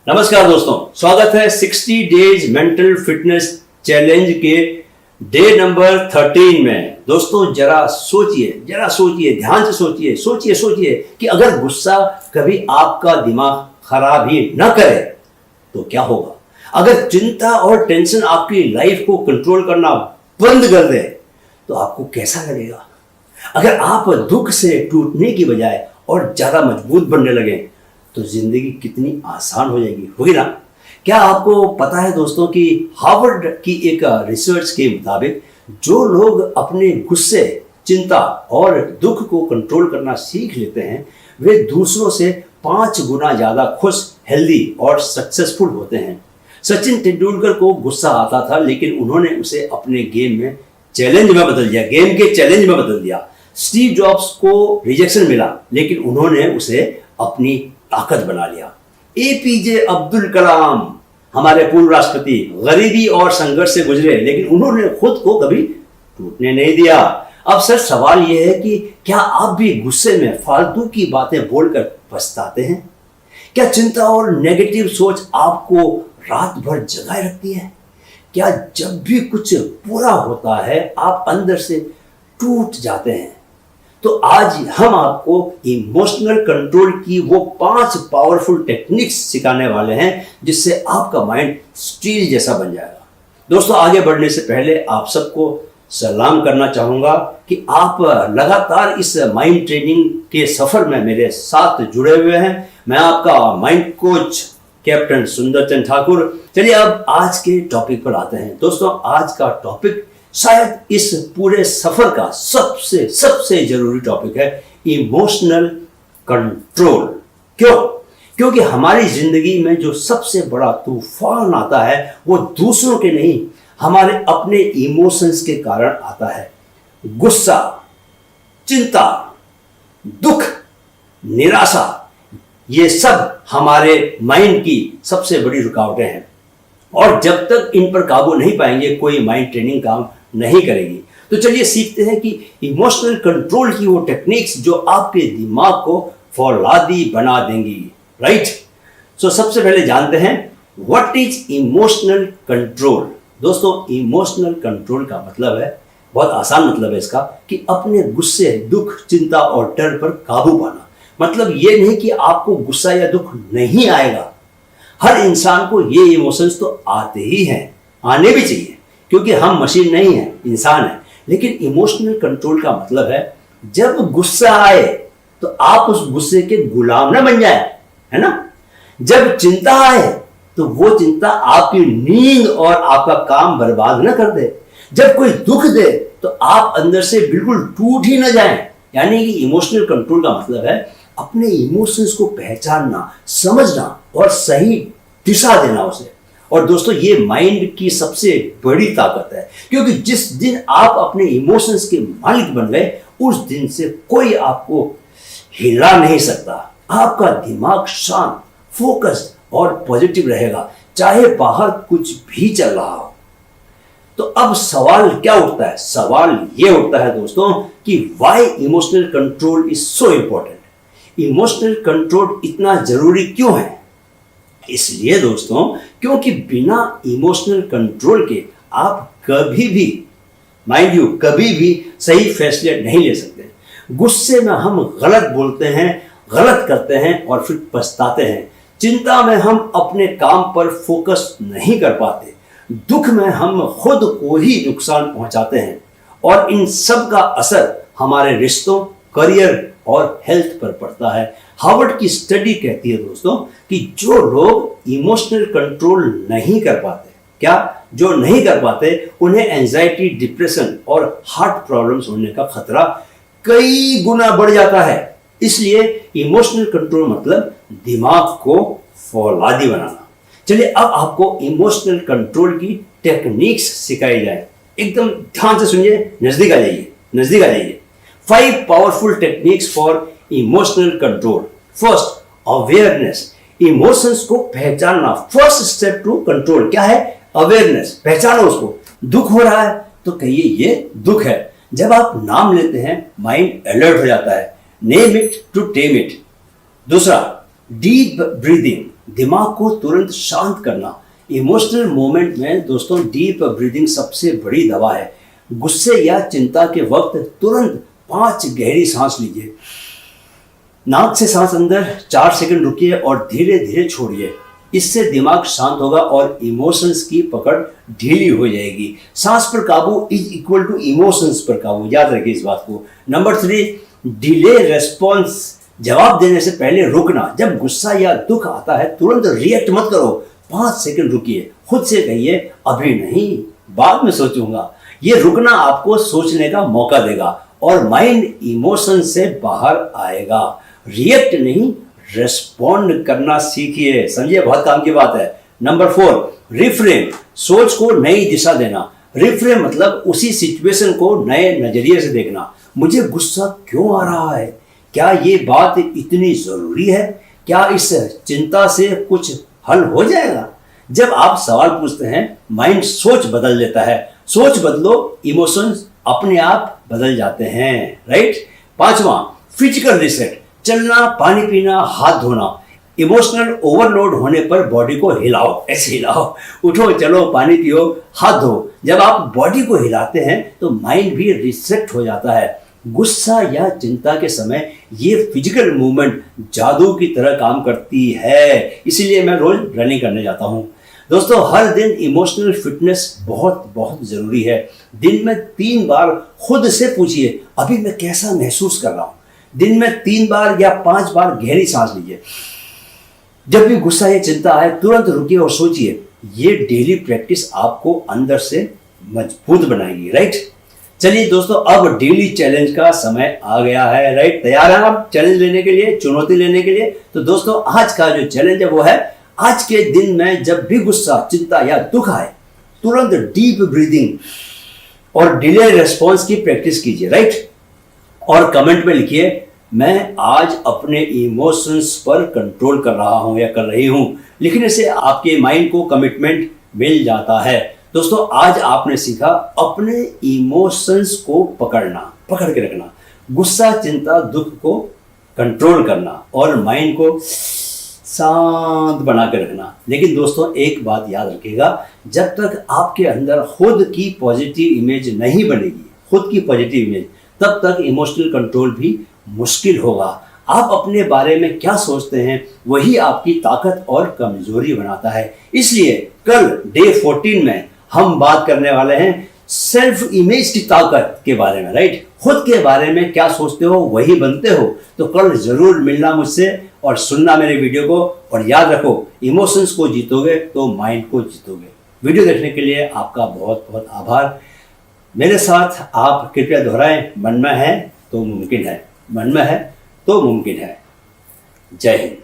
नमस्कार दोस्तों, स्वागत है 60 डेज मेंटल फिटनेस चैलेंज के डे नंबर 13 में। दोस्तों जरा सोचिए, ध्यान से सोचिए कि अगर गुस्सा कभी आपका दिमाग खराब ही न करे तो क्या होगा। अगर चिंता और टेंशन आपकी लाइफ को कंट्रोल करना बंद कर दे तो आपको कैसा लगेगा। अगर आप दुख से टूटने की बजाय और ज्यादा मजबूत बनने लगे तो जिंदगी कितनी आसान हो जाएगी, होगी ना। क्या आपको पता है दोस्तों कि हार्वर्ड की एक रिसर्च के मुताबिक जो लोग अपने गुस्से, चिंता और दुख को कंट्रोल करना सीख लेते हैं वे दूसरों से 5 गुना ज्यादा खुश, हेल्दी और सक्सेसफुल होते हैं। सचिन तेंदुलकर को गुस्सा आता था लेकिन उन्होंने उसे अपने गेम के चैलेंज में बदल दिया। स्टीव जॉब्स को रिजेक्शन मिला लेकिन उन्होंने उसे अपनी ताकत बना लिया। एपीजे अब्दुल कलाम हमारे पूर्व राष्ट्रपति गरीबी और संघर्ष से गुजरे लेकिन उन्होंने खुद को कभी टूटने नहीं दिया। अब सर सवाल यह है कि क्या आप भी गुस्से में फालतू की बातें बोलकर पछताते हैं? क्या चिंता और नेगेटिव सोच आपको रात भर जगाए रखती है? क्या जब भी कुछ बुरा होता है आप अंदर से टूट जाते हैं? तो आज हम आपको इमोशनल कंट्रोल की वो 5 पावरफुल टेक्निक्स सिखाने वाले हैं जिससे आपका माइंड स्टील जैसा बन जाएगा। दोस्तों आगे बढ़ने से पहले आप सबको सलाम करना चाहूंगा कि आप लगातार इस माइंड ट्रेनिंग के सफर में मेरे साथ जुड़े हुए हैं। मैं आपका माइंड कोच कैप्टन सुंदरचंद ठाकुर। चलिए अब आज के टॉपिक पर आते हैं। दोस्तों आज का टॉपिक शायद इस पूरे सफर का सबसे जरूरी टॉपिक है, इमोशनल कंट्रोल। क्योंकि हमारी जिंदगी में जो सबसे बड़ा तूफान आता है वो दूसरों के नहीं, हमारे अपने इमोशंस के कारण आता है। गुस्सा, चिंता, दुख, निराशा, ये सब हमारे माइंड की सबसे बड़ी रुकावटें हैं और जब तक इन पर काबू नहीं पाएंगे कोई माइंड ट्रेनिंग काम नहीं करेगी। तो चलिए सीखते हैं कि इमोशनल कंट्रोल की वो टेक्निक्स जो आपके दिमाग को फौलादी बना देंगी, राइट। सो सबसे पहले जानते हैं व्हाट इज इमोशनल कंट्रोल। दोस्तों इमोशनल कंट्रोल का मतलब है, बहुत आसान मतलब है इसका, कि अपने गुस्से, दुख, चिंता और डर पर काबू पाना। मतलब ये नहीं कि आपको गुस्सा या दुख नहीं आएगा, हर इंसान को ये इमोशंस तो आते ही हैं, आने भी चाहिए क्योंकि हम मशीन नहीं है, इंसान है। लेकिन इमोशनल कंट्रोल का मतलब है जब गुस्सा आए तो आप उस गुस्से के गुलाम ना बन जाए, है ना। जब चिंता आए तो वो चिंता आपकी नींद और आपका काम बर्बाद ना कर दे। जब कोई दुख दे तो आप अंदर से बिल्कुल टूट ही ना जाएं। यानी कि इमोशनल कंट्रोल का मतलब है अपने इमोशंस को पहचानना, समझना और सही दिशा देना उसे। और दोस्तों ये माइंड की सबसे बड़ी ताकत है क्योंकि जिस दिन आप अपने इमोशंस के मालिक बन गए उस दिन से कोई आपको हिला नहीं सकता। आपका दिमाग शांत, फोकस्ड और पॉजिटिव रहेगा चाहे बाहर कुछ भी चल रहा हो। तो अब सवाल क्या उठता है? सवाल ये उठता है दोस्तों कि why emotional control is so important. Emotional control इतना जरूरी क्यों है? इसलिए दोस्तों क्योंकि बिना इमोशनल कंट्रोल के आप कभी भी, माइंड यू, कभी भी सही फैसले नहीं ले सकते। गुस्से में हम गलत बोलते हैं, गलत करते हैं और फिर पछताते हैं। चिंता में हम अपने काम पर फोकस नहीं कर पाते। दुख में हम खुद को ही नुकसान पहुंचाते हैं और इन सब का असर हमारे रिश्तों, करियर और हेल्थ पर पड़ता है। हार्वर्ड की स्टडी कहती है दोस्तों कि जो लोग इमोशनल कंट्रोल नहीं कर पाते, जो नहीं कर पाते, उन्हें एंजाइटी, डिप्रेशन और हार्ट प्रॉब्लम्स होने का खतरा कई गुना बढ़ जाता है। इसलिए इमोशनल कंट्रोल मतलब दिमाग को फौलादी बनाना। चलिए अब आपको इमोशनल कंट्रोल की टेक्निक्स सिखाई जाए। एकदम ध्यान से सुनिए, नजदीक आ जाइए। 5 powerful techniques for emotional control. First, awareness, emotions को पहचानना। फर्स्ट स्टेप टू कंट्रोल क्या है? अवेयरनेस, पहचानो उसको। दुख हो रहा है तो कहिए ये दुख है। जब आप नाम लेते हैं माइंड अलर्ट हो जाता है। Name it to tame it. दूसरा, डीप ब्रीदिंग, दिमाग को तुरंत शांत करना। इमोशनल मोमेंट में दोस्तों डीप ब्रीदिंग सबसे बड़ी दवा है। गुस्से या चिंता के वक्त तुरंत 5 गहरी सांस लीजिए। नाक से सांस अंदर 4 सेकंड रुकिए और धीरे धीरे छोड़िए। इससे दिमाग शांत होगा और इमोशंस की पकड़ ढीली हो जाएगी। सांस पर काबू इज इक्वल टू इमोशंस पर काबू, याद रखिए इस बात को। Number 3, delay response. जवाब देने से पहले रुकना। जब गुस्सा या दुख आता है तुरंत रिएक्ट मत करो, 5 सेकंड रुकिए। खुद से कहिए अभी नहीं, बाद में सोचूंगा। ये रुकना आपको सोचने का मौका देगा और माइंड इमोशन से बाहर आएगा। रिएक्ट नहीं, रेस्पॉन्ड करना सीखिए। समझिए, बहुत काम की बात है। Number 4, reframe. सोच को नई दिशा देना। रिफ्रेम मतलब उसी सिचुएशन को नए नजरिए से देखना। मुझे गुस्सा क्यों आ रहा है? क्या ये बात इतनी जरूरी है? क्या इस चिंता से कुछ हल हो जाएगा? जब आप सवाल पूछते हैं माइंड सोच बदल देता है। सोच बदलो, इमोशंस अपने आप बदल जाते हैं, राइट। 5वां, फिजिकल रिसेट। चलना, पानी पीना, हाथ धोना। इमोशनल ओवरलोड होने पर बॉडी को हिलाओ, ऐसे हिलाओ, उठो, चलो, पानी पियो, हाथ धो। जब आप बॉडी को हिलाते हैं तो माइंड भी रिसेट हो जाता है। गुस्सा या चिंता के समय ये फिजिकल मूवमेंट जादू की तरह काम करती है। इसीलिए मैं रोज रनिंग करने जाता हूँ। दोस्तों, हर दिन इमोशनल फिटनेस बहुत बहुत जरूरी है। दिन में 3 बार खुद से पूछिए अभी मैं कैसा महसूस कर रहा हूँ। दिन में 3 बार या 5 बार गहरी सांस लीजिए। जब भी गुस्सा या चिंता आए तुरंत रुकिए और सोचिए। ये डेली प्रैक्टिस आपको अंदर से मजबूत बनाएगी, राइट। चलिए दोस्तों, अब डेली चैलेंज का समय आ गया है, राइट। तैयार हैं आप चैलेंज लेने के लिए, चुनौती लेने के लिए? तो दोस्तों, आज का जो चैलेंज है वो है, आज के दिन में जब भी गुस्सा, चिंता या दुख आए तुरंत डीप ब्रीदिंग और डिले रेस्पॉन्स की प्रैक्टिस कीजिए, राइट। और कमेंट में लिखिए मैं आज अपने इमोशंस पर कंट्रोल कर रहा हूं या कर रही हूं। लिखने से आपके माइंड को कमिटमेंट मिल जाता है। दोस्तों, आज आपने सीखा अपने इमोशंस को पकड़ के रखना, गुस्सा, चिंता, दुख को कंट्रोल करना और माइंड को शांत बना के रखना। लेकिन दोस्तों, एक बात याद रखिएगा, जब तक आपके अंदर खुद की पॉजिटिव इमेज नहीं बनेगी, खुद की पॉजिटिव इमेज, तब तक इमोशनल कंट्रोल भी मुश्किल होगा। आप अपने बारे में क्या सोचते हैं वही आपकी ताकत और कमजोरी बनाता है। इसलिए कल डे 14 में हम बात करने वाले हैं सेल्फ इमेज की ताकत के बारे में, राइट। खुद के बारे में क्या सोचते हो वही बनते हो। तो कल जरूर मिलना मुझसे और सुनना मेरे वीडियो को। और याद रखो, इमोशंस को जीतोगे तो माइंड को जीतोगे। वीडियो देखने के लिए आपका बहुत बहुत आभार। मेरे साथ आप कृपया दोहराएं, मन में है तो मुमकिन है, मन में है तो मुमकिन है। जय हिंद।